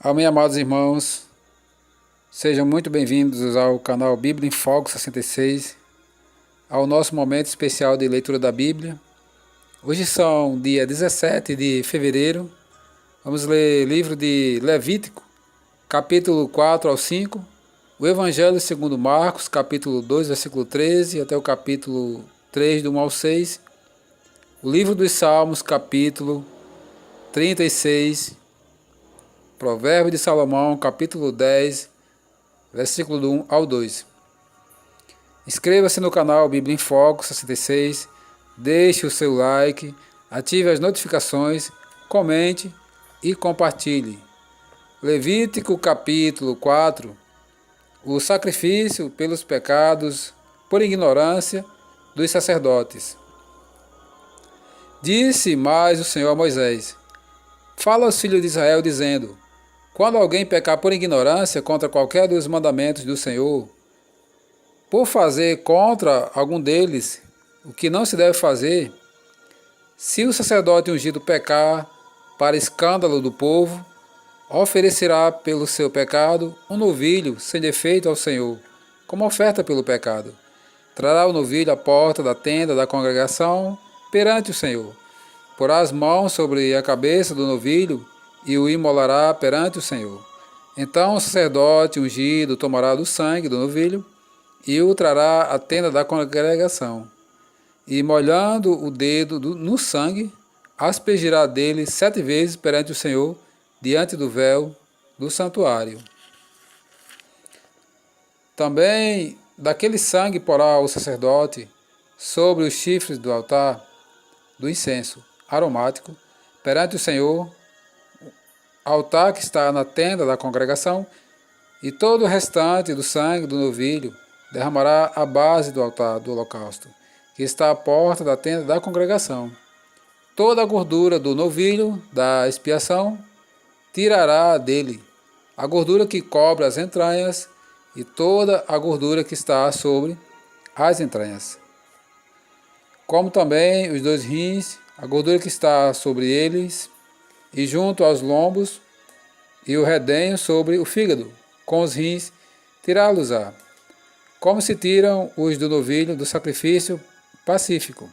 Amém, amados irmãos, sejam muito bem-vindos ao canal Bíblia em Foco 66, ao nosso momento especial de leitura da Bíblia. Hoje são dia 17 de fevereiro, vamos ler o livro de Levítico, capítulo 4 ao 5, o Evangelho segundo Marcos, capítulo 2, versículo 13, até o capítulo 3, do 1 ao 6, o livro dos Salmos, capítulo 36, Provérbio de Salomão, capítulo 10, versículo do 1 ao 2. Inscreva-se no canal Bíblia em Foco 66, deixe o seu like, ative as notificações, comente e compartilhe. Levítico capítulo 4, o sacrifício pelos pecados por ignorância dos sacerdotes. Disse mais o Senhor a Moisés: fala aos filhos de Israel, dizendo: quando alguém pecar por ignorância contra qualquer dos mandamentos do Senhor, por fazer contra algum deles o que não se deve fazer, se o sacerdote ungido pecar para escândalo do povo, oferecerá pelo seu pecado um novilho sem defeito ao Senhor, como oferta pelo pecado. Trará o novilho à porta da tenda da congregação perante o Senhor. Porá as mãos sobre a cabeça do novilho e o imolará perante o Senhor. Então o sacerdote ungido tomará do sangue do novilho e o trará à tenda da congregação. E molhando o dedo no sangue, aspergirá dele 7 vezes perante o Senhor, diante do véu do santuário. Também daquele sangue porá o sacerdote sobre os chifres do altar do incenso aromático perante o Senhor, altar que está na tenda da congregação, e todo o restante do sangue do novilho derramará à base do altar do holocausto, que está à porta da tenda da congregação. Toda a gordura do novilho da expiação tirará dele, a gordura que cobre as entranhas e toda a gordura que está sobre as entranhas, como também os 2 rins, a gordura que está sobre eles, e junto aos lombos, e o redenho sobre o fígado, com os rins, tirá-los-á, como se tiram os do novilho do sacrifício pacífico.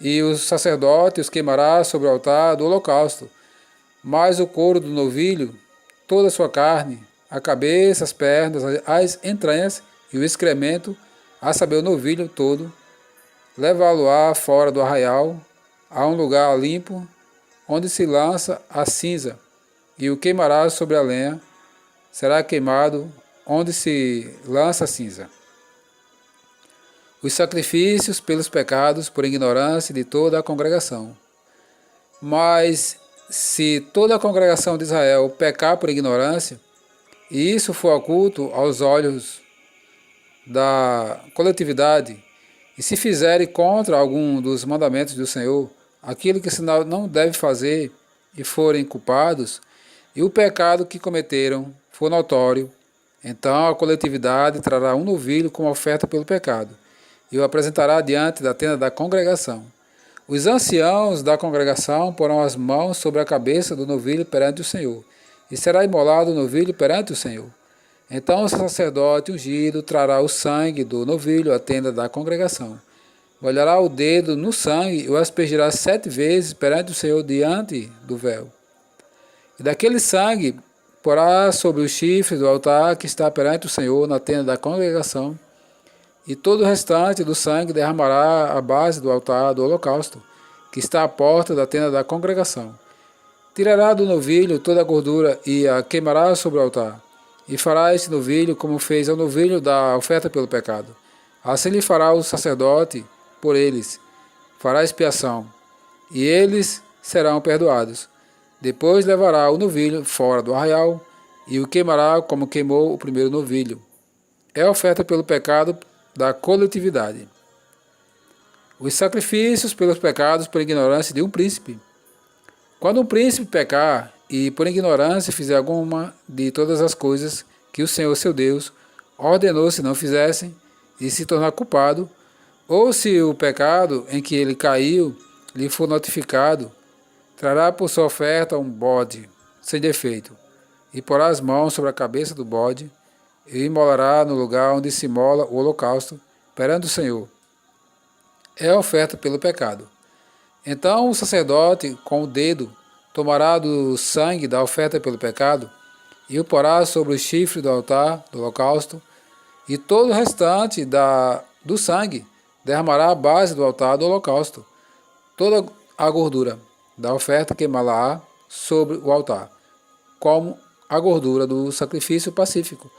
E o sacerdote os queimará sobre o altar do holocausto, mas o couro do novilho, toda a sua carne, a cabeça, as pernas, as entranhas e o excremento, a saber o novilho todo, levá-lo-á fora do arraial, a um lugar limpo, onde se lança a cinza, e o queimará sobre a lenha, será queimado onde se lança a cinza. Os sacrifícios pelos pecados por ignorância de toda a congregação. Mas se toda a congregação de Israel pecar por ignorância, e isso for oculto aos olhos da coletividade, e se fizerem contra algum dos mandamentos do Senhor, aquilo que o sinal não deve fazer, e forem culpados, e o pecado que cometeram for notório, então a coletividade trará um novilho como oferta pelo pecado, e o apresentará diante da tenda da congregação. Os anciãos da congregação porão as mãos sobre a cabeça do novilho perante o Senhor, e será imolado o novilho perante o Senhor. Então o sacerdote ungido trará o sangue do novilho à tenda da congregação. Molhará o dedo no sangue e o aspergirá 7 vezes perante o Senhor diante do véu. E daquele sangue porá sobre os chifres do altar que está perante o Senhor na tenda da congregação, e todo o restante do sangue derramará à base do altar do holocausto, que está à porta da tenda da congregação. Tirará do novilho toda a gordura e a queimará sobre o altar, e fará este novilho como fez ao novilho da oferta pelo pecado. Assim lhe fará o sacerdote por eles, fará expiação, e eles serão perdoados. Depois levará o novilho fora do arraial, e o queimará como queimou o primeiro novilho. É a oferta pelo pecado da coletividade. Os sacrifícios pelos pecados por ignorância de um príncipe. Quando um príncipe pecar, e por ignorância fizer alguma de todas as coisas que o Senhor seu Deus ordenou se não fizessem, e se tornar culpado, ou se o pecado em que ele caiu lhe for notificado, trará por sua oferta um bode sem defeito, e porá as mãos sobre a cabeça do bode, e imolará no lugar onde se imola o holocausto, perante o Senhor. É a oferta pelo pecado. Então o sacerdote, com o dedo, tomará do sangue da oferta pelo pecado, e o porá sobre o chifre do altar do holocausto, e todo o restante do sangue derramará a base do altar do holocausto. Toda a gordura da oferta queimará sobre o altar, como a gordura do sacrifício pacífico.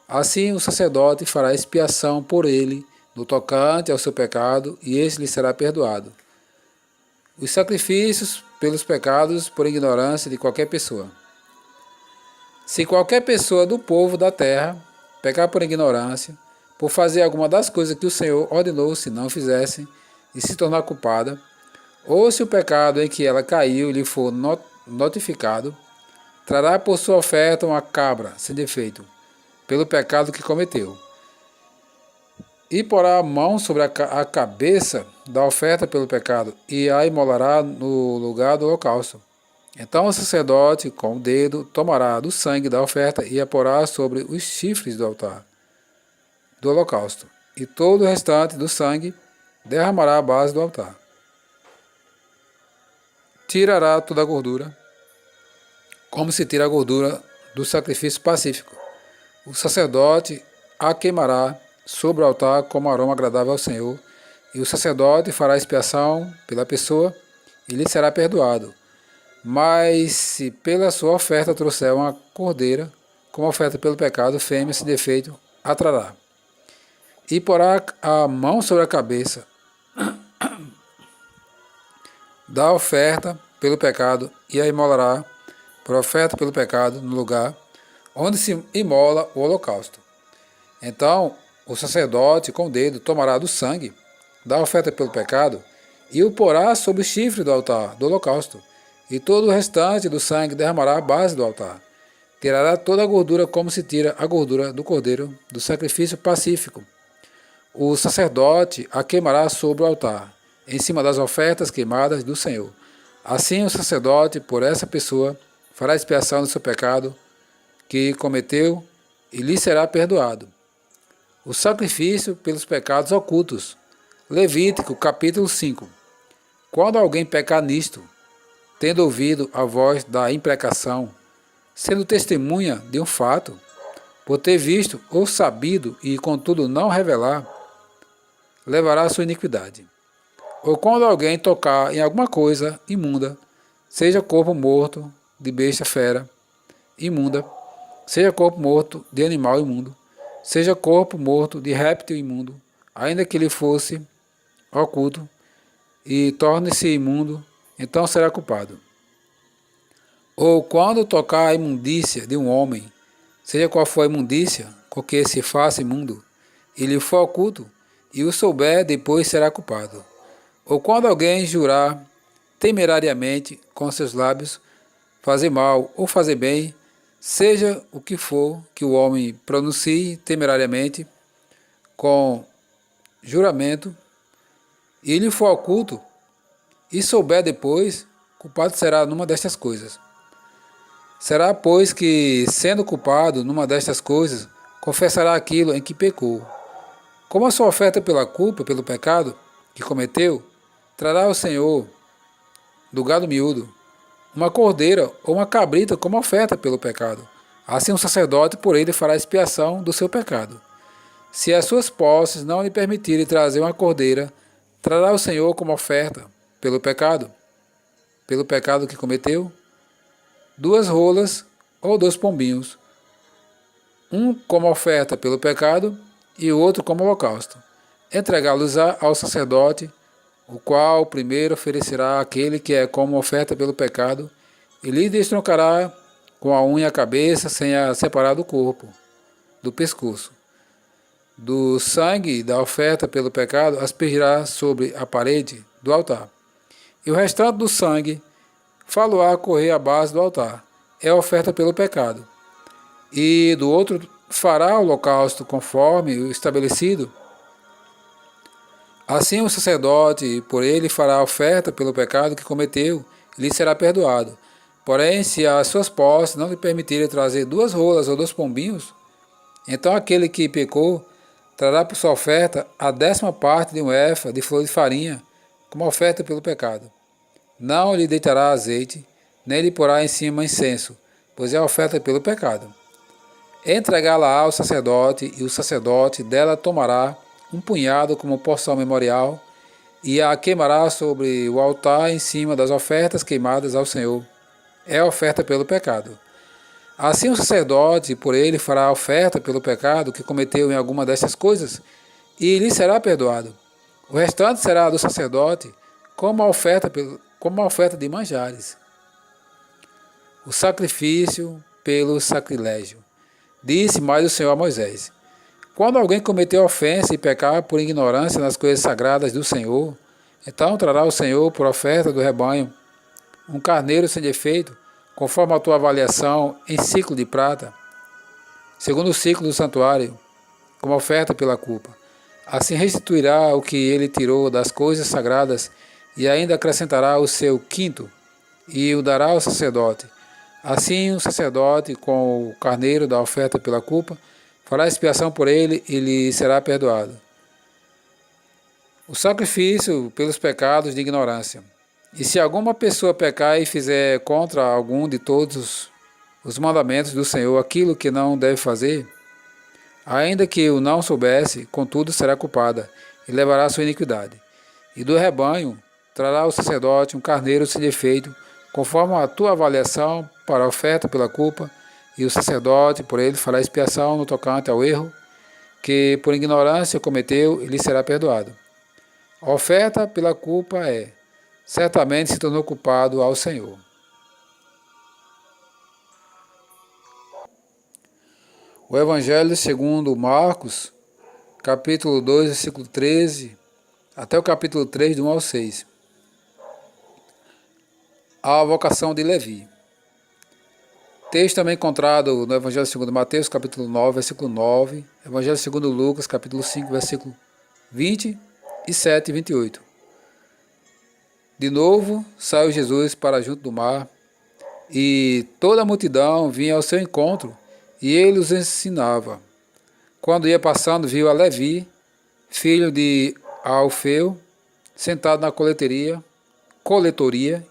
Assim o sacerdote fará expiação por ele, no tocante ao seu pecado, e este lhe será perdoado. Os sacrifícios pelos pecados por ignorância de qualquer pessoa. Se qualquer pessoa do povo da terra pecar por ignorância, por fazer alguma das coisas que o Senhor ordenou se não fizessem, e se tornar culpada, ou se o pecado em que ela caiu lhe for notificado, trará por sua oferta uma cabra sem defeito, pelo pecado que cometeu, e porá a mão sobre a cabeça da oferta pelo pecado, e a imolará no lugar do holocausto. Então o sacerdote, com o dedo, tomará do sangue da oferta e a porá sobre os chifres do altar do holocausto, e todo o restante do sangue derramará a base do altar. Tirará toda a gordura, como se tira a gordura do sacrifício pacífico. O sacerdote a queimará sobre o altar como aroma agradável ao Senhor, e o sacerdote fará expiação pela pessoa, e lhe será perdoado. Mas se pela sua oferta trouxer uma cordeira, como oferta pelo pecado, fêmea sem defeito, a trará. E porá a mão sobre a cabeça da oferta pelo pecado, e a imolará por oferta pelo pecado no lugar onde se imola o holocausto. Então o sacerdote com o dedo tomará do sangue da oferta pelo pecado e o porá sobre o chifre do altar do holocausto, e todo o restante do sangue derramará a base do altar. Tirará toda a gordura como se tira a gordura do cordeiro do sacrifício pacífico. O sacerdote a queimará sobre o altar, em cima das ofertas queimadas do Senhor. Assim o sacerdote, por essa pessoa, fará expiação do seu pecado que cometeu, e lhe será perdoado. O sacrifício pelos pecados ocultos. Levítico, capítulo 5. Quando alguém pecar nisto, tendo ouvido a voz da imprecação, sendo testemunha de um fato, por ter visto ou sabido e contudo não revelar, levará a sua iniquidade. Ou quando alguém tocar em alguma coisa imunda, seja corpo morto de besta fera imunda, seja corpo morto de animal imundo, seja corpo morto de réptil imundo, ainda que lhe fosse oculto, e torne-se imundo, então será culpado. Ou quando tocar a imundícia de um homem, seja qual for a imundícia com que se faça imundo, e lhe for oculto, e o souber, depois será culpado. Ou quando alguém jurar temerariamente com seus lábios, fazer mal ou fazer bem, seja o que for que o homem pronuncie temerariamente com juramento, e lhe for oculto, e souber depois, culpado será numa destas coisas. Será, pois, que, sendo culpado numa destas coisas, confessará aquilo em que pecou. Como a sua oferta pela culpa, pelo pecado que cometeu, trará ao Senhor, do gado miúdo, uma cordeira ou uma cabrita como oferta pelo pecado. Assim o sacerdote por ele fará expiação do seu pecado. Se as suas posses não lhe permitirem trazer uma cordeira, trará ao Senhor como oferta pelo pecado que cometeu, 2 rolas ou 2 pombinhos, um como oferta pelo pecado e o outro como holocausto. Entregá-los ao sacerdote, o qual primeiro oferecerá aquele que é como oferta pelo pecado, e lhe destroncará com a unha a cabeça, sem a separar do corpo, do pescoço. Do sangue da oferta pelo pecado aspergirá sobre a parede do altar. E o restante do sangue fá-lo-á correr à base do altar. É a oferta pelo pecado. E do outro fará o holocausto conforme o estabelecido. Assim o sacerdote por ele fará a oferta pelo pecado que cometeu, e lhe será perdoado. Porém, se as suas posses não lhe permitirem trazer 2 rolas ou 2 pombinhos, então aquele que pecou trará por sua oferta a 10ª parte de um efa de flor de farinha, como oferta pelo pecado. Não lhe deitará azeite, nem lhe porá em cima incenso, pois é oferta pelo pecado. Entregá-la ao sacerdote, e o sacerdote dela tomará um punhado como porção memorial, e a queimará sobre o altar em cima das ofertas queimadas ao Senhor. É oferta pelo pecado. Assim o sacerdote por ele fará a oferta pelo pecado que cometeu em alguma destas coisas, e lhe será perdoado. O restante será do sacerdote como a oferta de manjares. O sacrifício pelo sacrilégio. Disse mais o Senhor a Moisés: quando alguém cometer ofensa e pecar por ignorância nas coisas sagradas do Senhor, então trará o Senhor por oferta do rebanho um carneiro sem defeito, conforme a tua avaliação, em ciclo de prata, segundo o ciclo do santuário, como oferta pela culpa. Assim restituirá o que ele tirou das coisas sagradas e ainda acrescentará o seu quinto e o dará ao sacerdote. Assim o sacerdote, com o carneiro da oferta pela culpa, fará expiação por ele e lhe será perdoado. O sacrifício pelos pecados de ignorância. E se alguma pessoa pecar e fizer contra algum de todos os mandamentos do Senhor aquilo que não deve fazer, ainda que o não soubesse, contudo será culpada e levará a sua iniquidade. E do rebanho trará o sacerdote um carneiro sem defeito, conforme a tua avaliação, para a oferta pela culpa, e o sacerdote por ele fará expiação no tocante ao erro que por ignorância cometeu e lhe será perdoado. A oferta pela culpa certamente se tornou culpado ao Senhor. O Evangelho segundo Marcos, capítulo 2, versículo 13, até o capítulo 3, do 1 ao 6. A vocação de Levi. Texto também encontrado no Evangelho segundo Mateus, capítulo 9, versículo 9, Evangelho segundo Lucas, capítulo 5, versículo 27 e 28. De novo, saiu Jesus para junto do mar, e toda a multidão vinha ao seu encontro, e ele os ensinava. Quando ia passando, viu a Levi, filho de Alfeu, sentado na coletoria,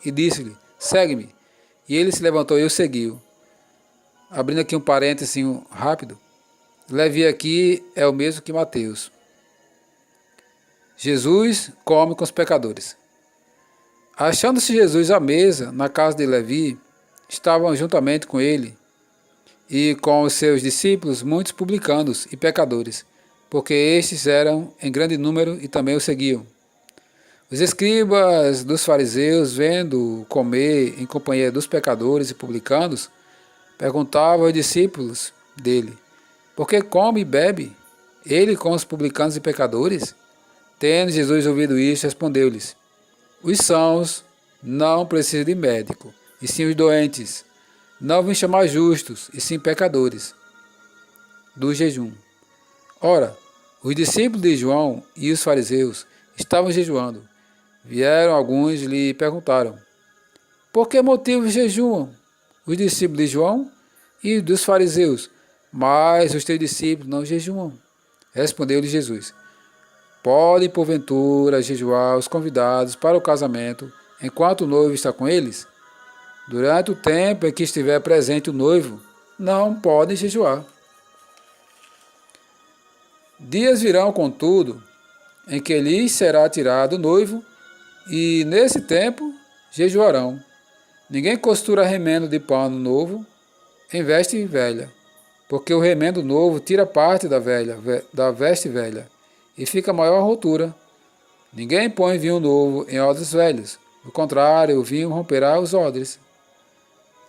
e disse-lhe: segue-me. E ele se levantou e o seguiu. Abrindo aqui um parênteses rápido, Levi aqui é o mesmo que Mateus. Jesus come com os pecadores. Achando-se Jesus à mesa, na casa de Levi, estavam juntamente com ele e com os seus discípulos muitos publicanos e pecadores, porque estes eram em grande número e também o seguiam. Os escribas dos fariseus, vendo comer em companhia dos pecadores e publicanos, perguntavam aos discípulos dele: por que come e bebe ele com os publicanos e pecadores? Tendo Jesus ouvido isso, respondeu-lhes: os sãos não precisam de médico, e sim os doentes. Não vim chamar justos, e sim pecadores do jejum. Ora, os discípulos de João e os fariseus estavam jejuando. Vieram alguns e lhe perguntaram: por que motivo jejuam os discípulos de João e dos fariseus, mas os teus discípulos não jejuam? Respondeu-lhe Jesus: podem porventura jejuar os convidados para o casamento enquanto o noivo está com eles? Durante o tempo em que estiver presente o noivo, não podem jejuar. Dias virão, contudo, em que lhes será tirado o noivo, e nesse tempo jejuarão. Ninguém costura remendo de pano novo em veste velha, porque o remendo novo tira parte da veste velha, e fica maior a rotura. Ninguém põe vinho novo em odres velhos, do contrário, o vinho romperá os odres,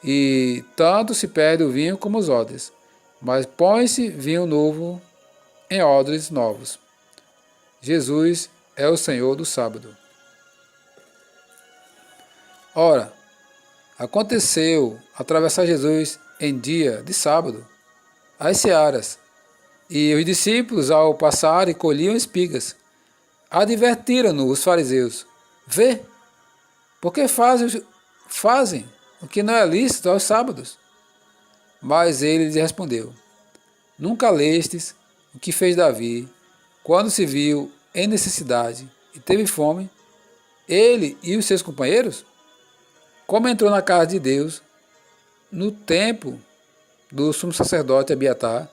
e tanto se perde o vinho como os odres, mas põe-se vinho novo em odres novos. Jesus é o Senhor do sábado. Ora, aconteceu atravessar Jesus em dia de sábado as searas, e os discípulos, ao passarem, colhiam espigas. Advertiram-no os fariseus: vê, porque fazem o que não é lícito aos sábados. Mas ele lhe respondeu: Nunca lestes o que fez Davi, quando se viu em necessidade e teve fome, ele e os seus companheiros? Como entrou na casa de Deus no tempo do sumo sacerdote Abiatar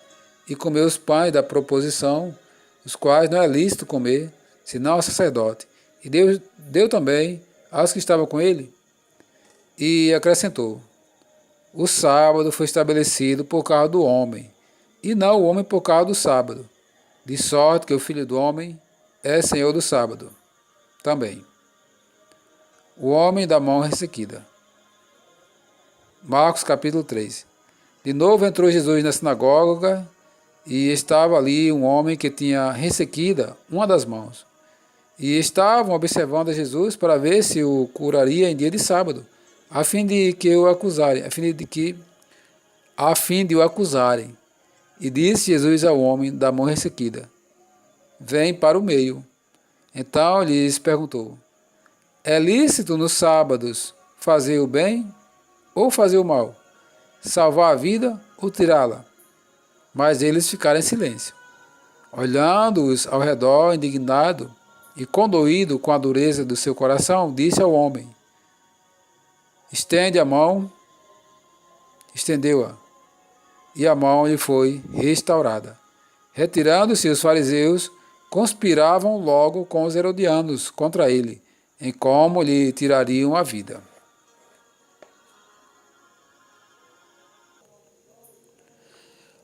e comeu os pães da proposição, os quais não é lícito comer, senão ao sacerdote. E Deus deu também aos que estavam com ele. E acrescentou: O sábado foi estabelecido por causa do homem, e não o homem por causa do sábado. De sorte que o Filho do Homem é Senhor do sábado. Também. O homem da mão ressequida. Marcos capítulo 3. De novo entrou Jesus na sinagoga e estava ali um homem que tinha ressequida uma das mãos. E estavam observando a Jesus para ver se o curaria em dia de sábado, a fim de o acusarem. E disse Jesus ao homem da mão ressequida: Vem para o meio. Então lhes perguntou: É lícito nos sábados fazer o bem ou fazer o mal? Salvar a vida ou tirá-la? Mas eles ficaram em silêncio. Olhando-os ao redor, indignado e condoído com a dureza do seu coração, disse ao homem: Estende a mão. Estendeu-a, e a mão lhe foi restaurada. Retirando-se os fariseus, conspiravam logo com os herodianos contra ele, em como lhe tirariam a vida.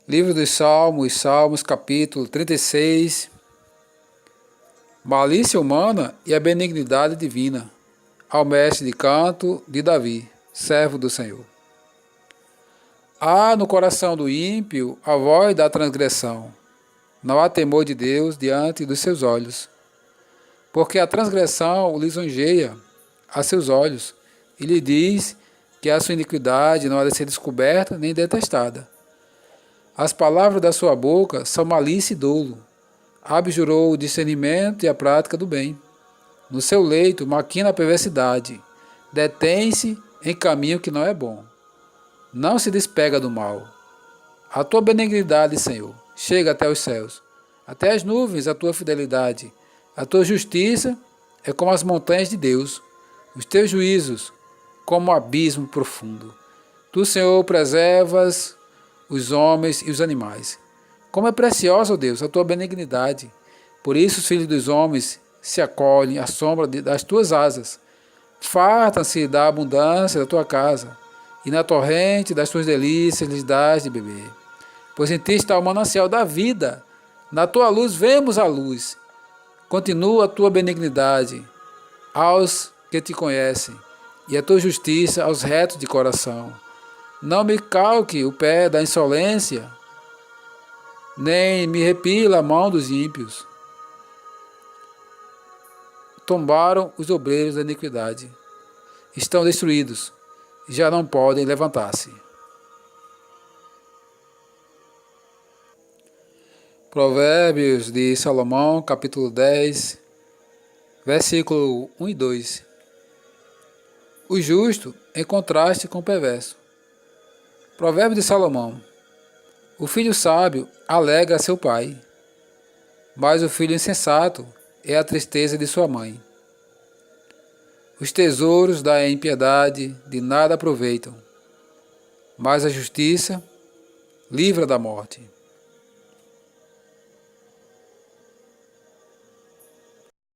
Livro dos Salmos, capítulo 36. Malícia humana e a benignidade divina. Ao mestre de canto de Davi, servo do Senhor. Há no coração do ímpio a voz da transgressão. Não há temor de Deus diante dos seus olhos. Porque a transgressão o lisonjeia a seus olhos e lhe diz que a sua iniquidade não há de ser descoberta nem detestada. As palavras da sua boca são malícia e dolo. Abjurou o discernimento e a prática do bem. No seu leito maquina a perversidade. Detém-se em caminho que não é bom. Não se despega do mal. A tua benignidade, Senhor, chega até os céus. Até as nuvens a tua fidelidade. A tua justiça é como as montanhas de Deus. Os teus juízos como um abismo profundo. Tu, Senhor, preservas os homens e os animais. Como é preciosa, ó Deus, a tua benignidade. Por isso os filhos dos homens se acolhem à sombra das tuas asas. Fartam-se da abundância da tua casa, e na torrente das tuas delícias lhes dás de beber. Pois em ti está o manancial da vida. Na tua luz vemos a luz. Continua a tua benignidade aos que te conhecem, e a tua justiça aos retos de coração. Não me calque o pé da insolência, nem me repila a mão dos ímpios. Tombaram os obreiros da iniquidade. Estão destruídos, e já não podem levantar-se. Provérbios de Salomão, capítulo 10, versículo 1 e 2. O justo em contraste com o perverso. Provérbio de Salomão. O filho sábio alegra seu pai, mas o filho insensato é a tristeza de sua mãe. Os tesouros da impiedade de nada aproveitam, mas a justiça livra da morte.